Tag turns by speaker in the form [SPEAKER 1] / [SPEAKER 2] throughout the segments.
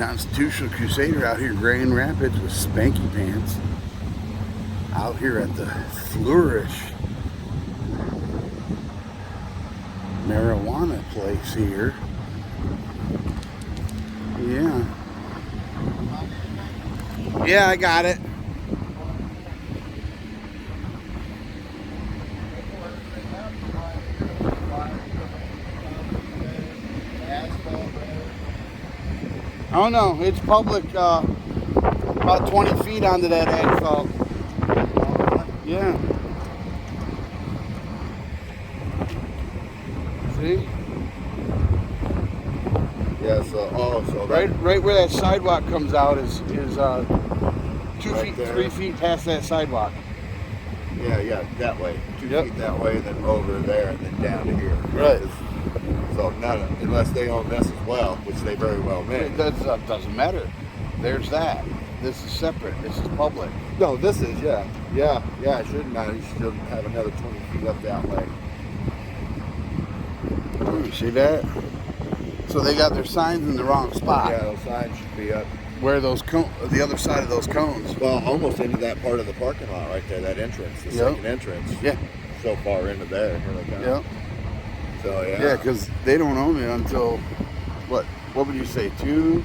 [SPEAKER 1] Constitutional Crusader out here in Grand Rapids with Spanky Pants. Out here at the Flourish marijuana place here. Yeah. Yeah, I got it. Oh no, it's public, about 20 feet onto that asphalt. Yeah. See?
[SPEAKER 2] Yeah, so
[SPEAKER 1] right where that sidewalk comes out is 2
[SPEAKER 2] right
[SPEAKER 1] feet,
[SPEAKER 2] there.
[SPEAKER 1] 3 feet past that sidewalk.
[SPEAKER 2] Yeah, that way. 2
[SPEAKER 1] Yep.
[SPEAKER 2] feet that way, then over there, and then down to here.
[SPEAKER 1] Right.
[SPEAKER 2] So unless they own this as well, which they very well may.
[SPEAKER 1] It doesn't matter. There's that. This is separate. This is public.
[SPEAKER 2] No, this is, yeah. It shouldn't matter. You should have another 20 feet up that way.
[SPEAKER 1] You see that? So they got their signs in the wrong spot.
[SPEAKER 2] Yeah, those signs should be up.
[SPEAKER 1] Where those the other side of those cones.
[SPEAKER 2] Well, almost into that part of the parking lot right there, that entrance, the second entrance.
[SPEAKER 1] Yeah.
[SPEAKER 2] So far into there. Here they come.
[SPEAKER 1] Yep.
[SPEAKER 2] So, yeah.
[SPEAKER 1] Yeah, because they don't own it until, what would you say, 2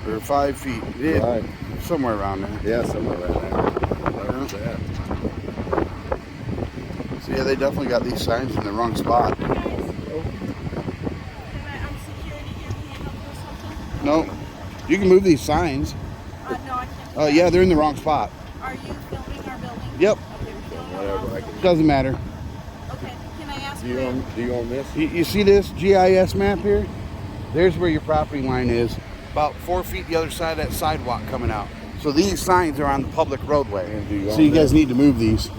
[SPEAKER 1] or 5 feet? Yeah,
[SPEAKER 2] Right.
[SPEAKER 1] somewhere around there.
[SPEAKER 2] Yeah, somewhere around there. Yeah.
[SPEAKER 1] So yeah, they definitely got these signs in the wrong spot. No, you can move these signs.
[SPEAKER 3] No, I can't.
[SPEAKER 1] Yeah, they're in the wrong spot.
[SPEAKER 3] Are you filming our building?
[SPEAKER 1] Yep,
[SPEAKER 3] Okay, we're filming our
[SPEAKER 2] Whatever.
[SPEAKER 3] building.
[SPEAKER 1] doesn't matter.
[SPEAKER 3] Okay, can I ask
[SPEAKER 2] Do you own this?
[SPEAKER 1] You see this GIS map here? There's where your property line is. About 4 feet the other side of that sidewalk coming out. So these signs are on the public roadway.
[SPEAKER 2] And do you
[SPEAKER 1] So
[SPEAKER 2] own
[SPEAKER 1] you guys
[SPEAKER 2] this?
[SPEAKER 1] need to move these.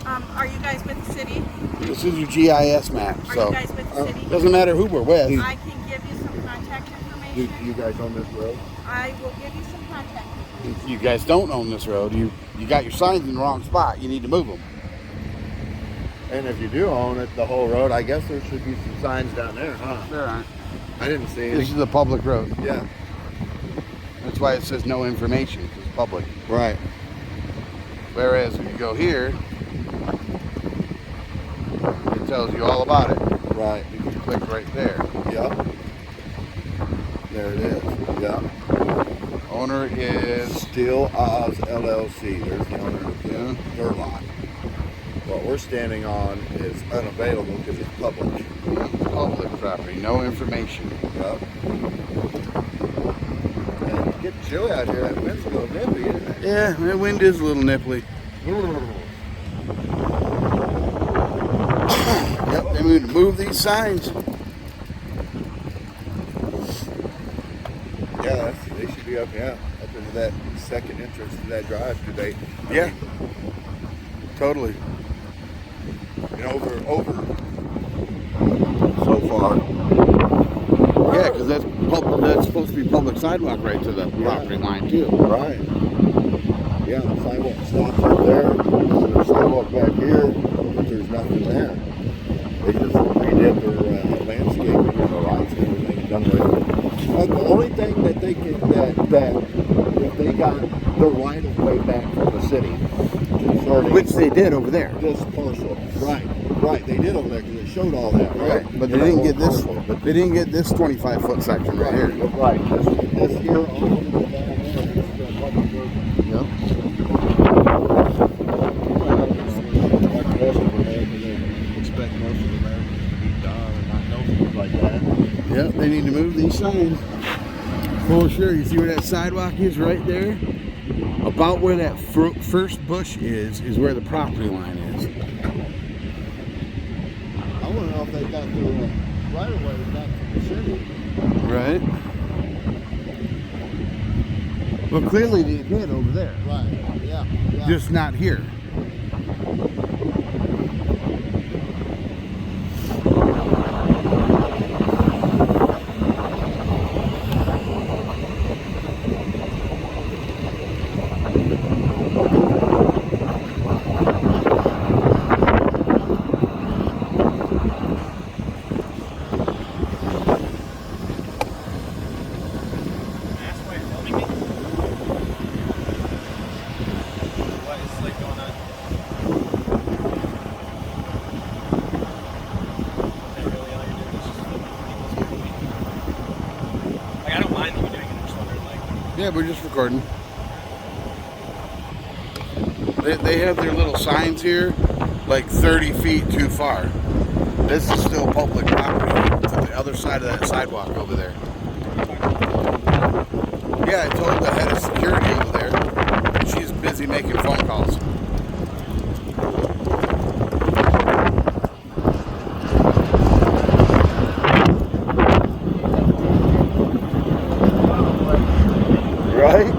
[SPEAKER 3] Are you guys with the city?
[SPEAKER 1] This is your GIS map.
[SPEAKER 3] Are
[SPEAKER 1] So
[SPEAKER 3] you guys with the city?
[SPEAKER 1] doesn't matter who we're with.
[SPEAKER 3] I can give you some contact information.
[SPEAKER 2] You guys own this road?
[SPEAKER 3] I will give you some contact information.
[SPEAKER 1] You guys don't own this road. You got your signs in the wrong spot. You need to move them.
[SPEAKER 2] And if you do own it, the whole road, I guess there should be some signs down there, huh?
[SPEAKER 1] There aren't.
[SPEAKER 2] I didn't see any.
[SPEAKER 1] This is a public road.
[SPEAKER 2] Yeah.
[SPEAKER 1] That's why it says no information. 'Cause it's public.
[SPEAKER 2] Right.
[SPEAKER 1] Whereas if you go here, it tells you all about it.
[SPEAKER 2] Right.
[SPEAKER 1] You can click right there.
[SPEAKER 2] Yep. There it is. Yep.
[SPEAKER 1] Owner is
[SPEAKER 2] Steel Oz LLC. There's the owner of
[SPEAKER 1] Yeah.
[SPEAKER 2] their lot. What we're standing on is unavailable because it's public.
[SPEAKER 1] public property. No information.
[SPEAKER 2] Yep. And it's getting chilly out here. That wind's a little nippy, isn't it?
[SPEAKER 1] Yeah, the wind is a little nipply. Yep, they need to move these signs.
[SPEAKER 2] Yeah, they should be up into that second entrance to that drive today.
[SPEAKER 1] Yeah, totally.
[SPEAKER 2] And over so far.
[SPEAKER 1] Yeah, because that's supposed to be public sidewalk right to the property line too.
[SPEAKER 2] Right. Yeah, the sidewalk stops right there. There's a sidewalk back here, but there's nothing there. They just redid their landscaping and the lights and everything done with. The only thing that they can that if they got the right of way back from the city, concerning
[SPEAKER 1] Which they did over there.
[SPEAKER 2] this parcel. Right. They did over there because it showed all that. Right.
[SPEAKER 1] But they didn't get this.
[SPEAKER 2] Parcel.
[SPEAKER 1] But they didn't get this 25-foot section right here.
[SPEAKER 2] Right. This here all the way down there. This is public road.
[SPEAKER 1] Yep.
[SPEAKER 2] Expect most of Americans to be done and not know things like that.
[SPEAKER 1] Yep, they need to move these signs. For sure. You see where that sidewalk is right there? About where that first bush is where the property line is.
[SPEAKER 2] I want to know if they got the right of way back from the city.
[SPEAKER 1] Right. Well, clearly they did over there.
[SPEAKER 2] Right. Yeah.
[SPEAKER 1] Just not here. Yeah, we're just recording. They have their little signs here, like 30 feet too far. This is still public property to the other side of that sidewalk over there. Yeah, I told the head of security over there. She's busy making phone calls. Right?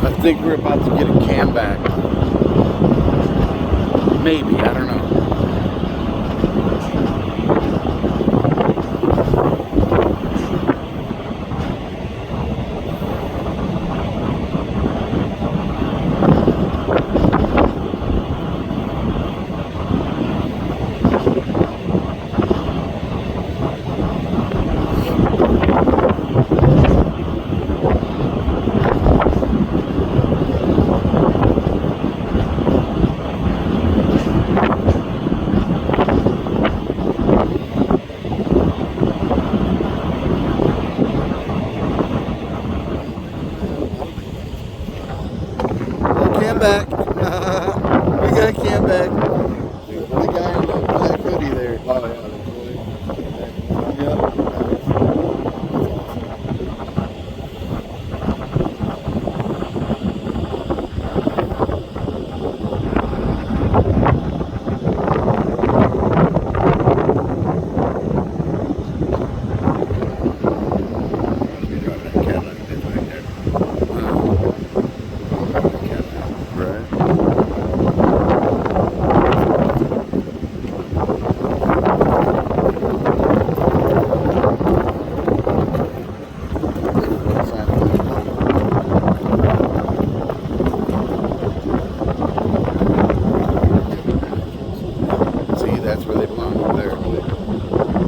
[SPEAKER 1] I think we're about to get a cam back. Maybe, I don't know. Cam back. We got a cam back. The guy in the black hoodie there. That's where they belong over there.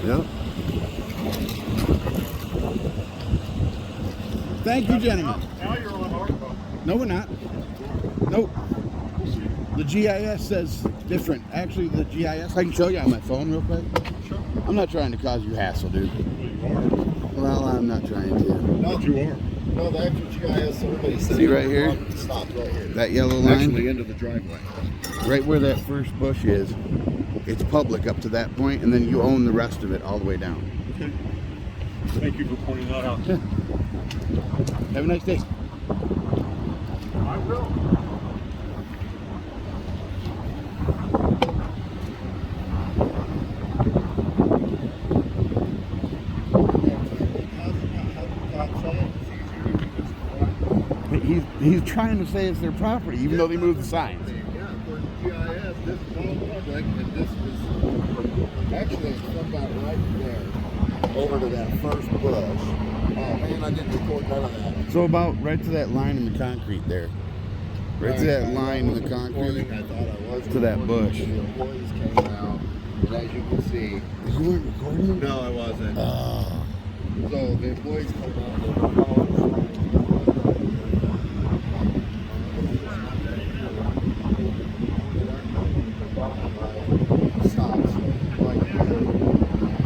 [SPEAKER 1] Yep. Thank you, gentlemen.
[SPEAKER 4] Now you're on our phone.
[SPEAKER 1] No, we're not. Nope. The GIS says different. Actually, the GIS, I can show you on my phone real quick.
[SPEAKER 4] Sure.
[SPEAKER 1] I'm not trying to cause you hassle, dude.
[SPEAKER 4] You are.
[SPEAKER 1] Well, I'm not trying to.
[SPEAKER 4] But you are.
[SPEAKER 2] No, the actual GIS survey says
[SPEAKER 1] See right here?
[SPEAKER 2] Stop right here.
[SPEAKER 1] That yellow line,
[SPEAKER 4] Actually into the driveway.
[SPEAKER 1] right where that first bush is, it's public up to that point, and then you own the rest of it all the way down.
[SPEAKER 4] Okay. Thank you for pointing that out.
[SPEAKER 1] Yeah. Have a nice day.
[SPEAKER 4] I will.
[SPEAKER 1] He's trying to say it's their property, even though they moved the signs.
[SPEAKER 2] Yeah, for GIS, this is all public, and this is actually it's from about right there over to that first bush. Oh man, I didn't record none of that.
[SPEAKER 1] So about right to that line in the concrete there. Right to that line in the concrete.
[SPEAKER 2] I thought I was
[SPEAKER 1] To that
[SPEAKER 2] recording,
[SPEAKER 1] bush.
[SPEAKER 2] but the employees came out, and as you can see,
[SPEAKER 1] You weren't recording?
[SPEAKER 2] no, I wasn't.
[SPEAKER 1] Oh.
[SPEAKER 2] So the employees come out. They were calling. Stops right here,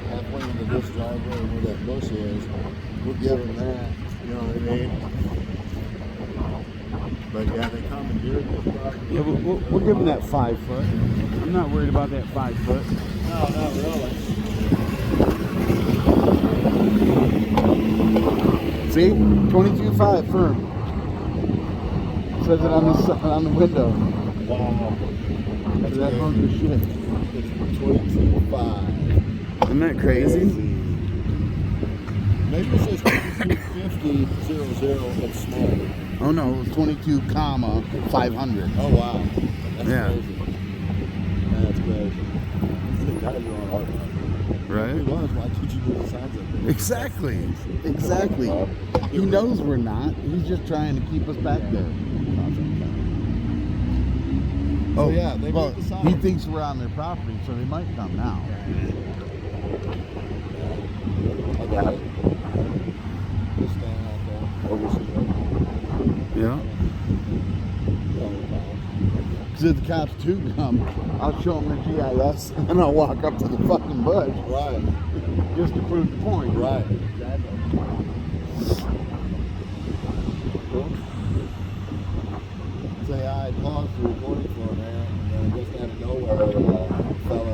[SPEAKER 2] halfway into this driveway where that bush is. We'll give them that. You know what I mean? But yeah, they commandeered this property.
[SPEAKER 1] Yeah, we'll give them that 5 foot. I'm not worried about that 5 foot.
[SPEAKER 2] No, not really.
[SPEAKER 1] See, 22.5 firm. Says it on the window.
[SPEAKER 2] Wow.
[SPEAKER 1] That's that hunk of shit.
[SPEAKER 2] It's 22.5.
[SPEAKER 1] Isn't that crazy?
[SPEAKER 2] Maybe it says 2250.00. It's small.
[SPEAKER 1] Oh no, it was 22 comma 500.
[SPEAKER 2] Oh wow. That's
[SPEAKER 1] Yeah.
[SPEAKER 2] crazy. That's crazy. These guys are on hard. If
[SPEAKER 1] Right?
[SPEAKER 2] it was, why did you move the signs up there?
[SPEAKER 1] Exactly. Exactly. He knows we're not. He's just trying to keep us back there. Oh
[SPEAKER 2] yeah, they
[SPEAKER 1] well,
[SPEAKER 2] moved the sign.
[SPEAKER 1] he thinks we're on their property, so they might come now.
[SPEAKER 2] I got it. Just standing out there. Overseeing.
[SPEAKER 1] Yeah. Because if the cops do come, I'll show them the GIS and I'll walk up to the fucking bush
[SPEAKER 2] Right.
[SPEAKER 1] just to prove the point.
[SPEAKER 2] Right. Exactly. Say I paused the recording for a minute, and then just out of nowhere, a fella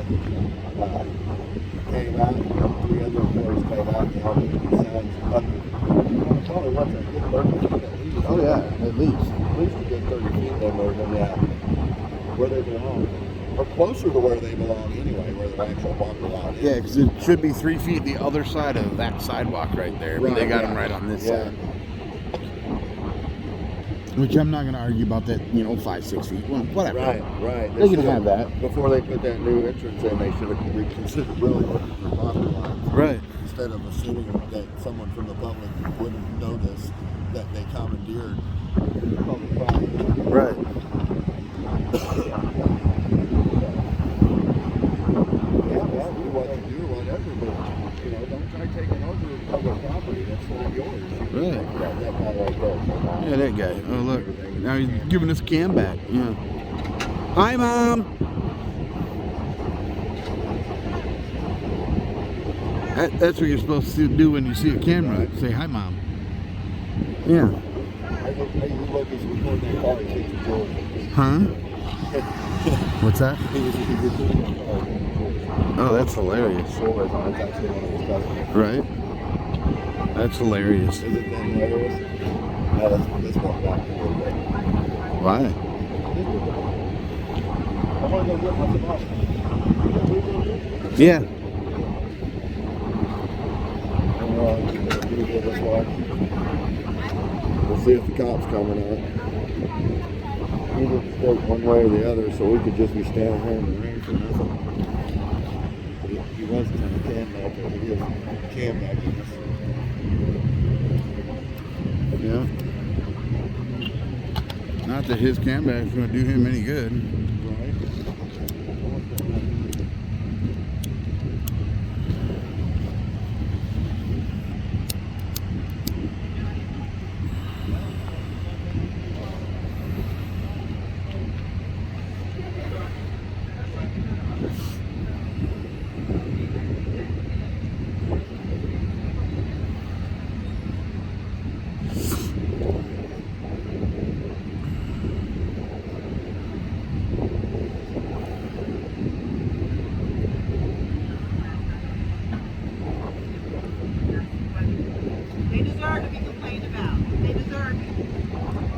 [SPEAKER 2] came out, and 3 other employees came out and helped me with these signs up. Probably what's a good 30 feet at least.
[SPEAKER 1] Oh yeah, at least.
[SPEAKER 2] At least a good 30 feet they were, where they belong. Or closer to where they belong anyway, where the actual parking lot is.
[SPEAKER 1] Yeah, because it should be 3 feet the other side of that sidewalk right there. But
[SPEAKER 2] Right,
[SPEAKER 1] they got
[SPEAKER 2] yeah.
[SPEAKER 1] them right on this
[SPEAKER 2] Yeah.
[SPEAKER 1] side. Which I'm not going to argue about that, 5, 6 feet. Well, whatever.
[SPEAKER 2] Right.
[SPEAKER 1] They can
[SPEAKER 2] should've-
[SPEAKER 1] have that.
[SPEAKER 2] Before they put that new entrance in, they should have reconsidered really looking for property lines.
[SPEAKER 1] Right.
[SPEAKER 2] Instead of assuming that someone from the public wouldn't notice that they commandeered public property.
[SPEAKER 1] Right.
[SPEAKER 2] Yeah, well, do what you do, whatever, but, don't try taking over public property. That's not yours.
[SPEAKER 1] Right.
[SPEAKER 2] That guy right there.
[SPEAKER 1] Yeah, that guy. Oh, look. Now he's giving us cam back. Yeah. Hi, Mom. That's what you're supposed to do when you see a camera. Say, hi, Mom. Yeah.
[SPEAKER 2] Hey, you look, he's recording that car, he takes a George.
[SPEAKER 1] Huh? What's that?
[SPEAKER 2] He's recording that car.
[SPEAKER 1] Oh, that's hilarious.
[SPEAKER 2] Sure, that's actually one of his customers.
[SPEAKER 1] Right? That's hilarious.
[SPEAKER 2] Is it then hilarious? No, that's one back a little bit.
[SPEAKER 1] Why?
[SPEAKER 2] I want to go get my cigar.
[SPEAKER 1] Yeah.
[SPEAKER 2] This way. We'll see if the cop's coming out. Either straight one way or the other, so we could just be standing here in the rain for nothing. He was kind of cam back, but he is cam backing us.
[SPEAKER 1] Yeah. Not that his cam back's going to do him any good.
[SPEAKER 2] Right.
[SPEAKER 3] They deserve to be complained about. They deserve it.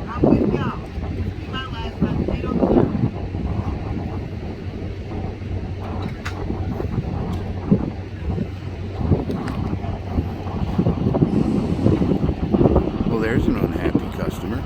[SPEAKER 3] I'm with y'all. Be my last time. They don't deserve it.
[SPEAKER 1] Well, there's an unhappy customer.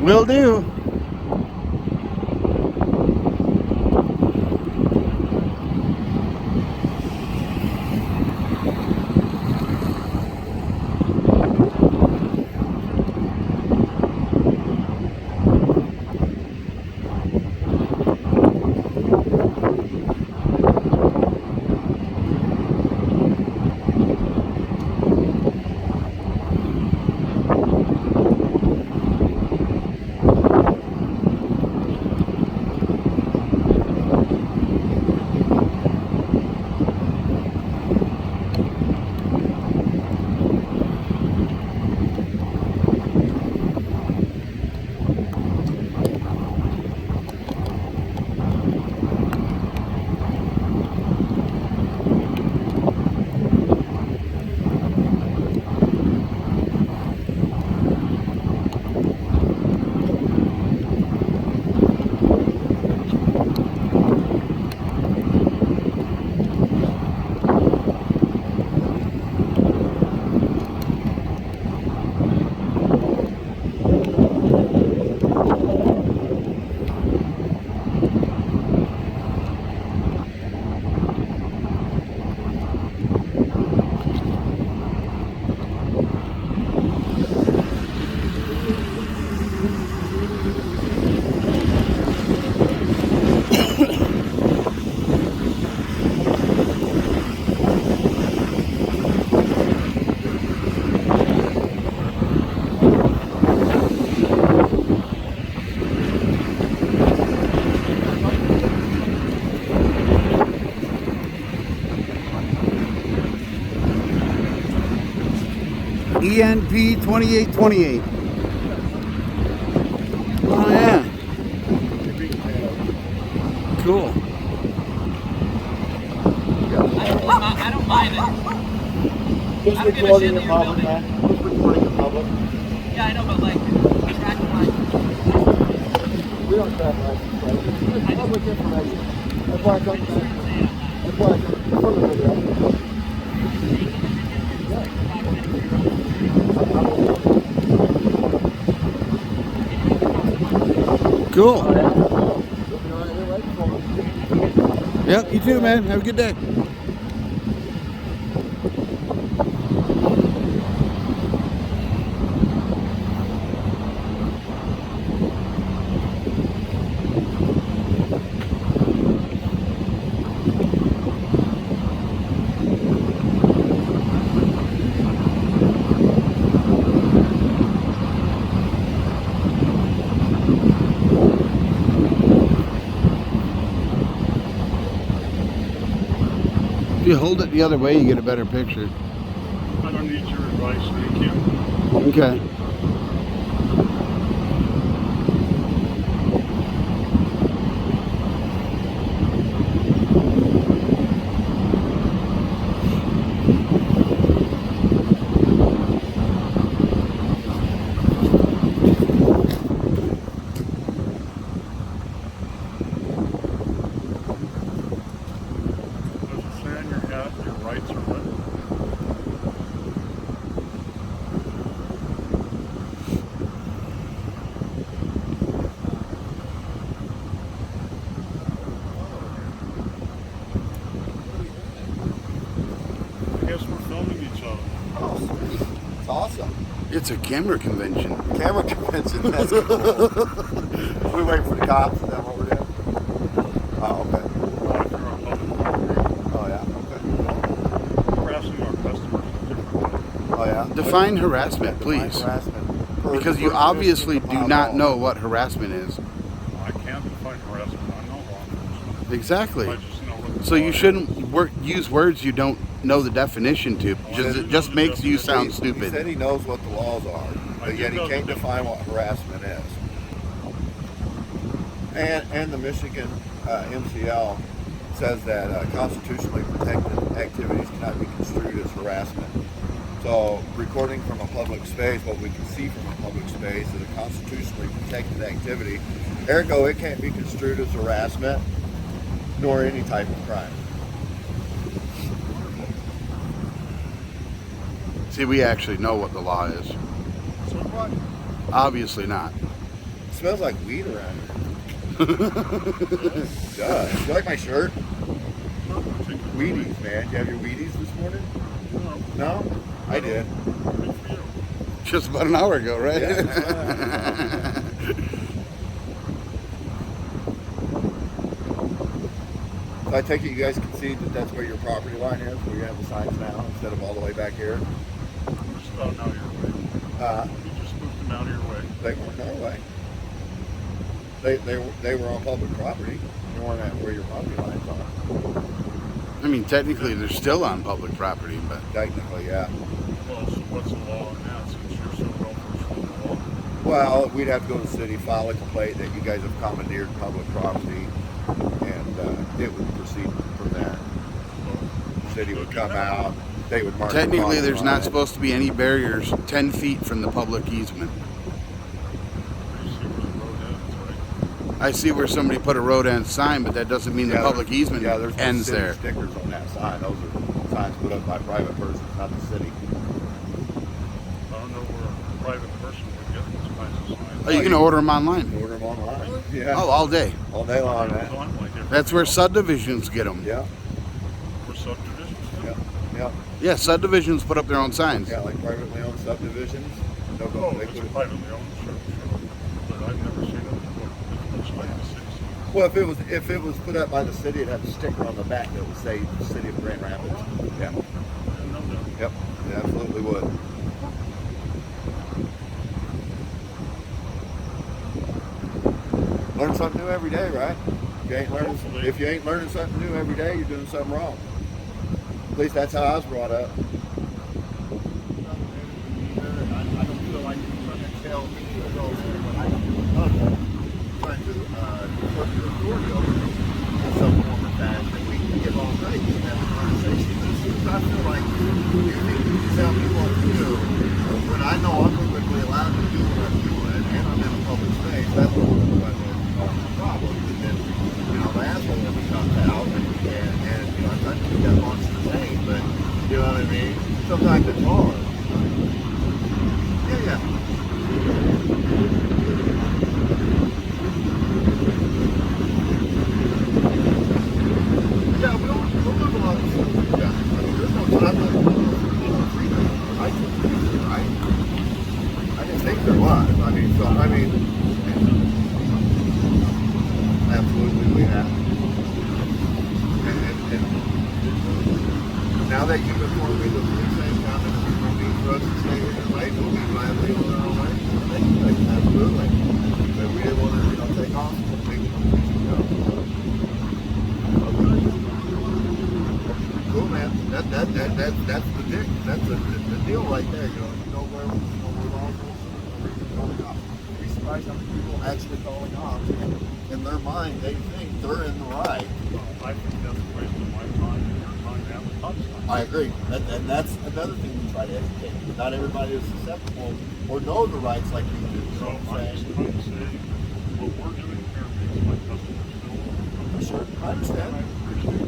[SPEAKER 1] Will do. ENP 2828. Oh yeah. Cool.
[SPEAKER 3] I don't mind it.
[SPEAKER 2] Just
[SPEAKER 3] I don't give a
[SPEAKER 2] recording
[SPEAKER 3] shit
[SPEAKER 2] in
[SPEAKER 3] that you're
[SPEAKER 2] public,
[SPEAKER 3] building.
[SPEAKER 2] man. Just recording in public.
[SPEAKER 3] Yeah, I know, but like, track line.
[SPEAKER 2] We don't track license plates. It's public information. That's why I come That's why I come for the video.
[SPEAKER 1] Cool. Yep, you too, man. Have a good day. If you hold it the other way, you get a better picture.
[SPEAKER 4] I don't need your advice, thank you.
[SPEAKER 1] Okay.
[SPEAKER 4] Does it say on your hat your rights are what? I guess we're filming each other.
[SPEAKER 2] Oh, sweet. It's awesome.
[SPEAKER 1] It's a camera convention.
[SPEAKER 2] Camera convention. That's cool. We wait for the cops. Is that what we're doing? Oh, okay.
[SPEAKER 4] If you're on public property,
[SPEAKER 2] Oh, yeah. Okay.
[SPEAKER 4] harassing our customers is a different way.
[SPEAKER 2] Oh, yeah.
[SPEAKER 1] Define harassment, please.
[SPEAKER 2] Harassment.
[SPEAKER 1] Because you obviously do not know what harassment is.
[SPEAKER 4] I can't define harassment. I'm not law enforcement.
[SPEAKER 1] Exactly.
[SPEAKER 4] I just know what the
[SPEAKER 1] So
[SPEAKER 4] law
[SPEAKER 1] you
[SPEAKER 4] is.
[SPEAKER 1] shouldn't use words you don't know the definition to. It just makes you sound
[SPEAKER 2] He
[SPEAKER 1] stupid.
[SPEAKER 2] said he knows what the laws are, but yet he can't define what harassment is. And the Michigan MCL says that constitutionally protected activities cannot be construed as harassment. So recording from a public space, what we can see from a public space is a constitutionally protected activity. Ergo, it can't be construed as harassment nor any type of crime.
[SPEAKER 1] See, we actually know what the law is.
[SPEAKER 2] So what?
[SPEAKER 1] Obviously not.
[SPEAKER 2] smells like weed around here. It does. You like my shirt? Wheaties, man. Did you have your Wheaties this morning? No? I did.
[SPEAKER 1] Just about an hour ago, right?
[SPEAKER 2] Yeah. So I take it you guys can see that that's where your property line is, where you have the signs now, instead of all the way back here?
[SPEAKER 4] Just about an hour your way. You just moved them out of your way.
[SPEAKER 2] They weren't our way. They were on public property. They weren't at where your property lines are.
[SPEAKER 1] I mean, technically, they're still on public property, but
[SPEAKER 2] Technically, yeah.
[SPEAKER 4] Well, so what's the law on that since you're so well versed in the law?
[SPEAKER 2] Well, we'd have to go to the city, file a complaint that you guys have commandeered public property, and it would proceed from there. The city would come out, they would mark the
[SPEAKER 1] technically,
[SPEAKER 2] property
[SPEAKER 1] there's not
[SPEAKER 2] line.
[SPEAKER 1] supposed to be any barriers 10 feet from the public easement.
[SPEAKER 4] You see where the road ends, right?
[SPEAKER 1] I see where somebody put a road end sign, but that doesn't mean the public easement
[SPEAKER 2] there's no
[SPEAKER 1] ends
[SPEAKER 2] city
[SPEAKER 1] there.
[SPEAKER 2] stickers on that sign. Those are signs put up by private persons, not the city.
[SPEAKER 4] I don't know where a private person would get those kinds of signs.
[SPEAKER 1] Oh, you can order them online.
[SPEAKER 2] Order them online. Yeah.
[SPEAKER 1] Oh, all day.
[SPEAKER 2] All day long, man.
[SPEAKER 1] That's where subdivisions get them.
[SPEAKER 2] Yeah.
[SPEAKER 4] For subdivisions?
[SPEAKER 2] Yeah. Yeah.
[SPEAKER 1] Yeah, subdivisions put up their own signs.
[SPEAKER 2] Yeah, like privately owned subdivisions. They'll go.
[SPEAKER 4] Oh,
[SPEAKER 2] They
[SPEAKER 4] it's
[SPEAKER 2] put it.
[SPEAKER 4] privately owned, sure. But I've never seen it put much like the city.
[SPEAKER 2] Well, if it was put up by the city, it'd have a sticker on the back that would say the City of Grand Rapids. Yeah.
[SPEAKER 4] I didn't know that.
[SPEAKER 2] Yep. It absolutely would. Learn something new every day, right? If you ain't learning something new every day, you're doing something wrong. At least that's how I was brought up.
[SPEAKER 5] I don't feel like you're trying to tell me to go there when I don't do nothing. Trying to put your authority over me in some form or fashion. We can get all night and have a conversation. As soon as I feel like you think you can tell me what to do, when I know I'm perfectly allowed to do what I'm doing and I'm in a public space, that's what the problem. And then, the asshole will be comes out and I'm trying to keep that monster's name, but you know what I mean? Sometimes it's hard. Yeah. Yeah, we'll live a lot of stuff. Yeah. I mean, there's no time for freedom. Right? I didn't think there was. Absolutely we have. And now that you've informed me that the same comment is going to be for us to stay here and wait, we'll be gladly on our way. Absolutely. But we didn't want to take off. Cool, man. That's the deal right there. You know where we're all going off. Be surprised how many people actually calling off. In their mind, they think they're in the right.
[SPEAKER 4] I think that's a waste of my time and your time to have a stop sign.
[SPEAKER 5] I agree. And that's another thing we try to educate. Not everybody is susceptible or know the rights like you do.
[SPEAKER 4] So I'm just trying to say what we're doing here makes my customers feel
[SPEAKER 5] Sure, I understand.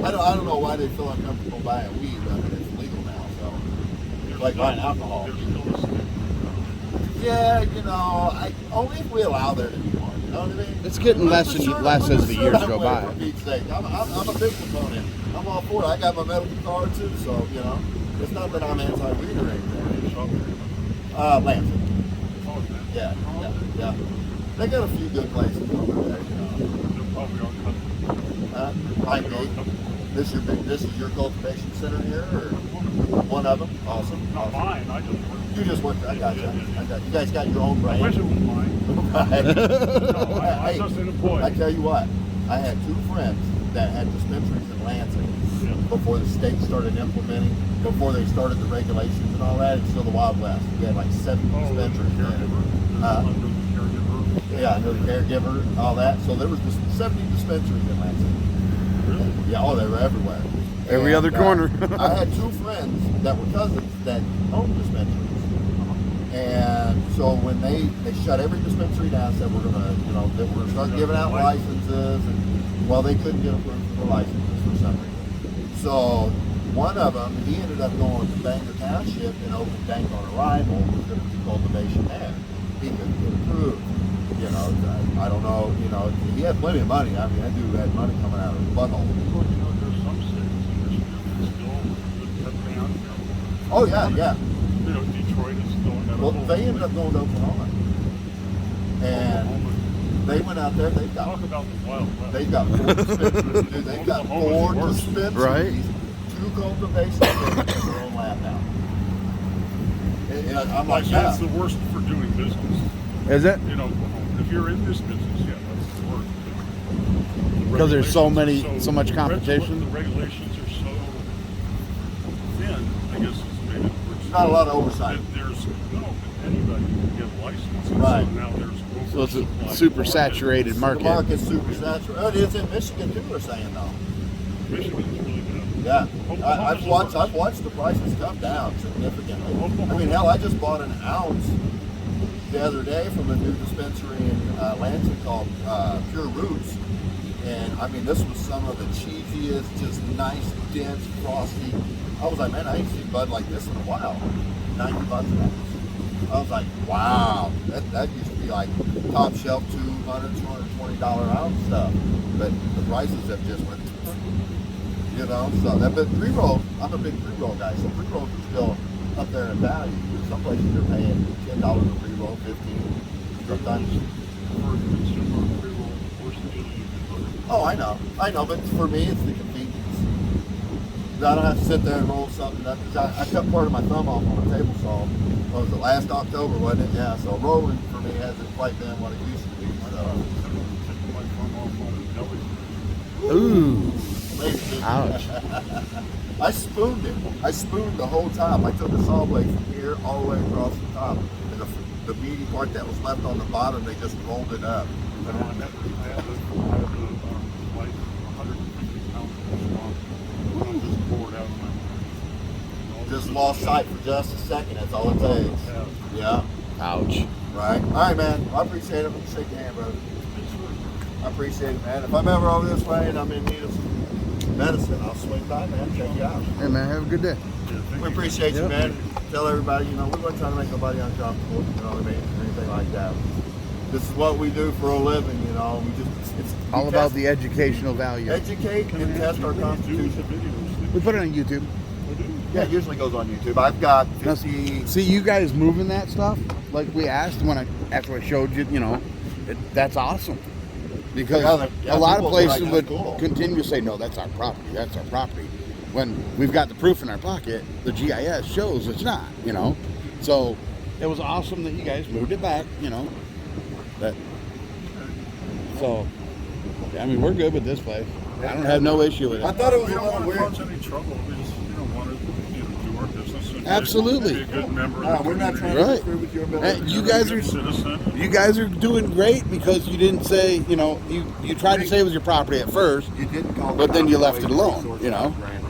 [SPEAKER 5] I don't know why they feel uncomfortable buying weed. I mean, it's legal now, so it's like buying alcohol.
[SPEAKER 4] There's still a stigma.
[SPEAKER 5] Yeah, only if we allow there to be one. You know what I mean?
[SPEAKER 1] It's getting less and less as the years go by.
[SPEAKER 5] For Pete's sake. I'm a big proponent. I'm all for it. I got my medical card too, so it's not that I'm anti-weed or anything. Lansing. Yeah. They got a few good places over there.
[SPEAKER 4] They're probably on customers.
[SPEAKER 5] Might be. This is your cultivation center here, or one of them? Awesome.
[SPEAKER 4] Not mine, I just work.
[SPEAKER 5] You just work. I got you. You guys got your own
[SPEAKER 4] I wish
[SPEAKER 5] brand.
[SPEAKER 4] it was mine.
[SPEAKER 5] Right.
[SPEAKER 4] No, I'm just an employee.
[SPEAKER 5] I tell you what, I had two friends that had dispensaries in Lansing before the state started implementing, before they started the regulations and all that. It's still the Wild West. We had like 7 dispensaries there.
[SPEAKER 4] Under the caregiver.
[SPEAKER 5] Yeah, under the caregiver, all that. So there was just 70 dispensaries in Lansing.
[SPEAKER 4] Really?
[SPEAKER 5] Yeah, they were everywhere.
[SPEAKER 1] Every other corner.
[SPEAKER 5] I had 2 friends that were cousins that owned dispensaries. And so when they shut every dispensary down, said we're gonna start giving out licenses, and they couldn't get approved for licenses for some reason. So one of them, he ended up going to Bangor Township and opened Bank on Arrival, was going to do cultivation there. He couldn't get approved.
[SPEAKER 2] I don't know, you know, he had plenty of money. I mean, that dude had money coming out of his butthole.
[SPEAKER 4] Well, you know, there's some states in Michigan that still have banned,
[SPEAKER 2] Oh, yeah, yeah.
[SPEAKER 4] you know, Detroit is still got a
[SPEAKER 2] Well,
[SPEAKER 4] whole-
[SPEAKER 2] they ended up going to Oklahoma. And
[SPEAKER 4] Oklahoma.
[SPEAKER 2] they went out there, they've got
[SPEAKER 4] Talk about the Wild West.
[SPEAKER 2] They've got 4 dispensaries. Dude, they've got 4 dispensaries,
[SPEAKER 1] Right.
[SPEAKER 2] 2 cultivation stations, and their own lab now. And I'm like,
[SPEAKER 4] Like,
[SPEAKER 2] yeah.
[SPEAKER 4] that's the worst for doing business.
[SPEAKER 1] Is it?
[SPEAKER 4] You know, if you're in this business, yeah, that's the worst. The
[SPEAKER 1] 'Cause there's so
[SPEAKER 4] regulations
[SPEAKER 1] many-
[SPEAKER 4] are
[SPEAKER 1] so much competition?
[SPEAKER 4] The regulations are so thin, I guess is maybe the word.
[SPEAKER 2] Not a lot of oversight.
[SPEAKER 4] That there's, no, anybody can get a license. And
[SPEAKER 2] Right.
[SPEAKER 4] So now there's
[SPEAKER 1] So it's a
[SPEAKER 4] oversupply
[SPEAKER 1] super
[SPEAKER 4] market.
[SPEAKER 1] saturated
[SPEAKER 2] The
[SPEAKER 1] market.
[SPEAKER 2] market's super saturated. Oh, it is in Michigan too, we're saying though.
[SPEAKER 4] Michigan's really good.
[SPEAKER 2] Yeah,
[SPEAKER 4] Oklahoma's
[SPEAKER 2] I've watched the prices come down significantly. I mean, hell, I just bought an ounce the other day from a new dispensary in Lansing called Pure Roots, and I mean, this was some of the cheesiest, just nice, dense, frosty. I was like, man, I ain't seen Bud like this in a while. $90 an ounce. I was like, wow, that used to be like top shelf $200, $220 ounce stuff, but the prices have just went. You know, so that, but pre-roll, I'm a big pre-roll guy, so pre-rolls are still up there in value. Some places are paying $10 a pre-roll, 15, sometimes.
[SPEAKER 4] For a consumer, pre-roll, worse than any.
[SPEAKER 2] Oh, I know, but for me, it's the convenience. I don't have to sit there and roll something up. 'Cause I cut part of my thumb off on a table saw. What was it, last October, wasn't it? Yeah, so rolling for me hasn't quite been what it used to be. So.
[SPEAKER 4] Taking my phone off on the belly.
[SPEAKER 1] Ooh.
[SPEAKER 2] Maybe.
[SPEAKER 1] Ouch.
[SPEAKER 2] I spooned it. I spooned the whole top. I took the saw blade from here all the way across the top. And the meaty part that was left on the bottom, they just rolled it up.
[SPEAKER 4] I had like 150 pounds of swamp. I'm just bored out of my mind.
[SPEAKER 2] Just lost sight for just a second. That's all it takes. Yeah.
[SPEAKER 1] Ouch.
[SPEAKER 2] Right. All right, man. I appreciate it. Shake your hand, brother. I appreciate it, man. If I'm ever over this way and I'm in need of some medicine, I'll swing by, man. Check you out.
[SPEAKER 1] Hey man, have a good day.
[SPEAKER 2] We appreciate you,
[SPEAKER 1] Yep.
[SPEAKER 2] man. Tell everybody, you know, we weren't trying to make nobody uncomfortable, you know what I mean, or anything like that. This is what we do for a living, you know. We just it's
[SPEAKER 1] All
[SPEAKER 2] we
[SPEAKER 1] about
[SPEAKER 2] test-
[SPEAKER 1] the educational value.
[SPEAKER 2] educate and test our constitution.
[SPEAKER 1] We put it on YouTube.
[SPEAKER 2] Yeah, it usually goes on YouTube. I've got
[SPEAKER 1] Now,
[SPEAKER 2] 50.
[SPEAKER 1] see you guys moving that stuff like we asked after I showed you, you know, that's awesome. Because
[SPEAKER 2] Yeah,
[SPEAKER 1] a lot of
[SPEAKER 2] people are like,
[SPEAKER 1] places
[SPEAKER 2] "That's
[SPEAKER 1] would
[SPEAKER 2] cool."
[SPEAKER 1] continue to say, no, that's our property, that's our property. When we've got the proof in our pocket, the GIS shows it's not, you know. So it was awesome that you guys moved it back, you know. So, I mean, we're good with this place. I don't have no issue with
[SPEAKER 2] I
[SPEAKER 1] it.
[SPEAKER 2] thought it was
[SPEAKER 4] We
[SPEAKER 2] a
[SPEAKER 4] don't
[SPEAKER 2] little
[SPEAKER 4] want to
[SPEAKER 2] weird.
[SPEAKER 4] cause any trouble. We just, want to, do our business. And
[SPEAKER 1] Absolutely.
[SPEAKER 4] Be a good member of the
[SPEAKER 2] We're not trying
[SPEAKER 4] community.
[SPEAKER 2] to
[SPEAKER 1] Right.
[SPEAKER 2] interfere with your
[SPEAKER 1] Hey,
[SPEAKER 2] ability.
[SPEAKER 1] you guys
[SPEAKER 4] Be a
[SPEAKER 1] are
[SPEAKER 4] good citizen.
[SPEAKER 1] You guys are doing great because you didn't say, you know, you tried to say it was your property at first.
[SPEAKER 2] You didn't call
[SPEAKER 1] But then you left it
[SPEAKER 2] Conservation
[SPEAKER 1] alone,
[SPEAKER 2] Resource
[SPEAKER 1] you know?
[SPEAKER 2] out of Grand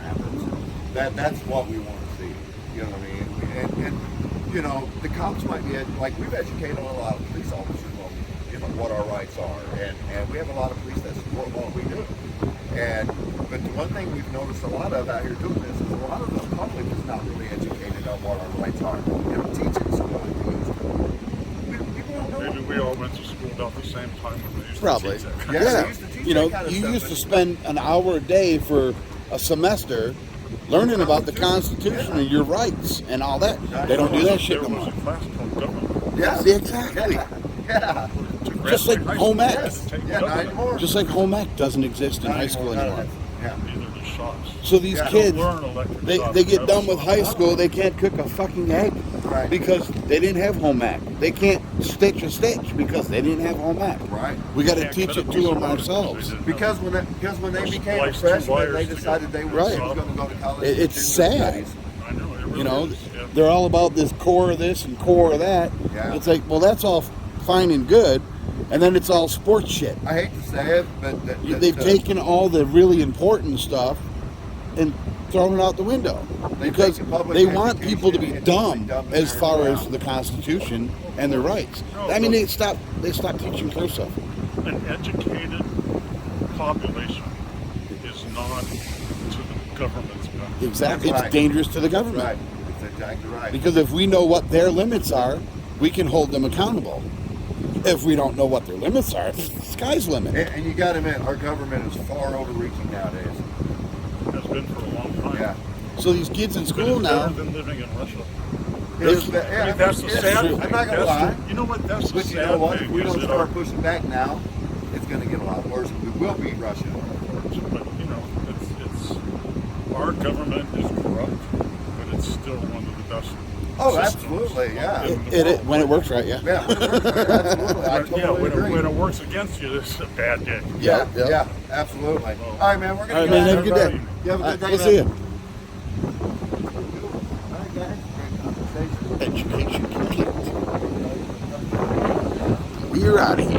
[SPEAKER 2] Rapids. That's what we want to see. You know what I mean? And you know, the cops might be like we've educated a lot of police officers on what our rights are, and we have a lot of police that support what we do. But the one thing we've noticed a lot of out here doing this is a lot of the public is not really educated on what our rights are. They don't teach it in school. People don't know.
[SPEAKER 4] Maybe we all went to school about the same time when they used
[SPEAKER 1] Probably.
[SPEAKER 4] to teach that.
[SPEAKER 2] Yeah,
[SPEAKER 1] Yeah.
[SPEAKER 2] they used to teach
[SPEAKER 1] You know,
[SPEAKER 2] that kind of
[SPEAKER 1] you
[SPEAKER 2] stuff,
[SPEAKER 1] used to
[SPEAKER 2] but-
[SPEAKER 1] spend an hour a day for a semester learning about the Constitution and your rights and all that. They don't do that shit no
[SPEAKER 4] There was
[SPEAKER 1] more.
[SPEAKER 4] a class called government.
[SPEAKER 2] Yeah.
[SPEAKER 1] See, exactly.
[SPEAKER 2] Yeah.
[SPEAKER 1] Just like home ec.
[SPEAKER 2] Yeah, not anymore.
[SPEAKER 1] Just like home ec doesn't exist in high school anymore.
[SPEAKER 2] Yeah.
[SPEAKER 4] These are just shops.
[SPEAKER 1] So these
[SPEAKER 2] Yeah.
[SPEAKER 1] kids,
[SPEAKER 4] Learn electric
[SPEAKER 1] they
[SPEAKER 4] shops,
[SPEAKER 1] get
[SPEAKER 4] metal
[SPEAKER 1] done with
[SPEAKER 4] shops.
[SPEAKER 1] high school, they can't cook a fucking egg
[SPEAKER 2] Right.
[SPEAKER 1] because they didn't have home ec. They can't stitch a stitch because they didn't have home ec.
[SPEAKER 2] Right.
[SPEAKER 1] We got to
[SPEAKER 4] Can't
[SPEAKER 1] teach
[SPEAKER 4] cut a
[SPEAKER 1] it to
[SPEAKER 4] piece of
[SPEAKER 1] them
[SPEAKER 4] wood
[SPEAKER 1] ourselves.
[SPEAKER 2] Because when they became a
[SPEAKER 4] Splice two
[SPEAKER 2] freshman,
[SPEAKER 4] wires
[SPEAKER 2] they
[SPEAKER 4] together.
[SPEAKER 2] decided they were
[SPEAKER 1] Right.
[SPEAKER 2] going to go to college.
[SPEAKER 1] It's
[SPEAKER 2] and do
[SPEAKER 1] sad.
[SPEAKER 2] studies.
[SPEAKER 4] I know, it really
[SPEAKER 1] You know,
[SPEAKER 4] is, yeah.
[SPEAKER 1] they're all about this core of this and core of that.
[SPEAKER 2] Yeah.
[SPEAKER 1] It's like, well, that's all fine and good, and then it's all sports shit.
[SPEAKER 2] I hate to say it, but
[SPEAKER 1] They've taken all the really important stuff and thrown it out the window
[SPEAKER 2] They've
[SPEAKER 1] because
[SPEAKER 2] taken public
[SPEAKER 1] they want people to be
[SPEAKER 2] education and
[SPEAKER 1] dumb
[SPEAKER 2] dumbed it
[SPEAKER 1] as far as
[SPEAKER 2] around.
[SPEAKER 1] the Constitution and their rights.
[SPEAKER 4] No,
[SPEAKER 1] I mean,
[SPEAKER 4] but-
[SPEAKER 1] they stopped teaching cursive.
[SPEAKER 4] An educated population is not to the government's benefit.
[SPEAKER 1] Exactly,
[SPEAKER 2] That's
[SPEAKER 1] it's
[SPEAKER 2] right.
[SPEAKER 1] dangerous to the
[SPEAKER 2] That's
[SPEAKER 1] government
[SPEAKER 2] right. That's exactly right.
[SPEAKER 1] because if we know what their limits are, we can hold them accountable. if we don't know what their limits are, sky's limit.
[SPEAKER 2] And you got to admit, our government is far overreaching nowadays.
[SPEAKER 4] Has been for a long time.
[SPEAKER 2] Yeah.
[SPEAKER 1] So these kids in
[SPEAKER 4] But
[SPEAKER 1] school
[SPEAKER 4] it's
[SPEAKER 1] now,
[SPEAKER 4] better than living in Russia.
[SPEAKER 2] Yeah,
[SPEAKER 4] I mean, that's the
[SPEAKER 2] it's
[SPEAKER 4] sad
[SPEAKER 2] true.
[SPEAKER 4] thing.
[SPEAKER 2] I'm not gonna
[SPEAKER 4] That's
[SPEAKER 2] lie.
[SPEAKER 4] You know what? That's the
[SPEAKER 2] But you know
[SPEAKER 4] sad
[SPEAKER 2] what? If
[SPEAKER 4] thing.
[SPEAKER 2] we
[SPEAKER 4] is
[SPEAKER 2] don't
[SPEAKER 4] that
[SPEAKER 2] start pushing back now, it's going to get a lot worse, and we will beat Russia.
[SPEAKER 4] but you know, it's our government is corrupt, but it's still one of the best.
[SPEAKER 2] Oh,
[SPEAKER 4] systems
[SPEAKER 2] absolutely, yeah.
[SPEAKER 4] in the world.
[SPEAKER 1] when it works right, yeah.
[SPEAKER 2] Yeah, absolutely. I
[SPEAKER 4] But,
[SPEAKER 2] totally
[SPEAKER 4] yeah,
[SPEAKER 2] agree.
[SPEAKER 4] when it works against you, it's a bad day.
[SPEAKER 2] Yeah,
[SPEAKER 1] Yeah, yeah.
[SPEAKER 2] yeah, absolutely. All right, man, we're
[SPEAKER 1] All
[SPEAKER 2] going
[SPEAKER 1] right,
[SPEAKER 2] to
[SPEAKER 1] man,
[SPEAKER 2] go.
[SPEAKER 1] have a good day.
[SPEAKER 2] You have a good day,
[SPEAKER 1] We'll
[SPEAKER 2] man.
[SPEAKER 1] see you.
[SPEAKER 2] All right, guys. Great conversation.
[SPEAKER 1] Education complete. You're out of here.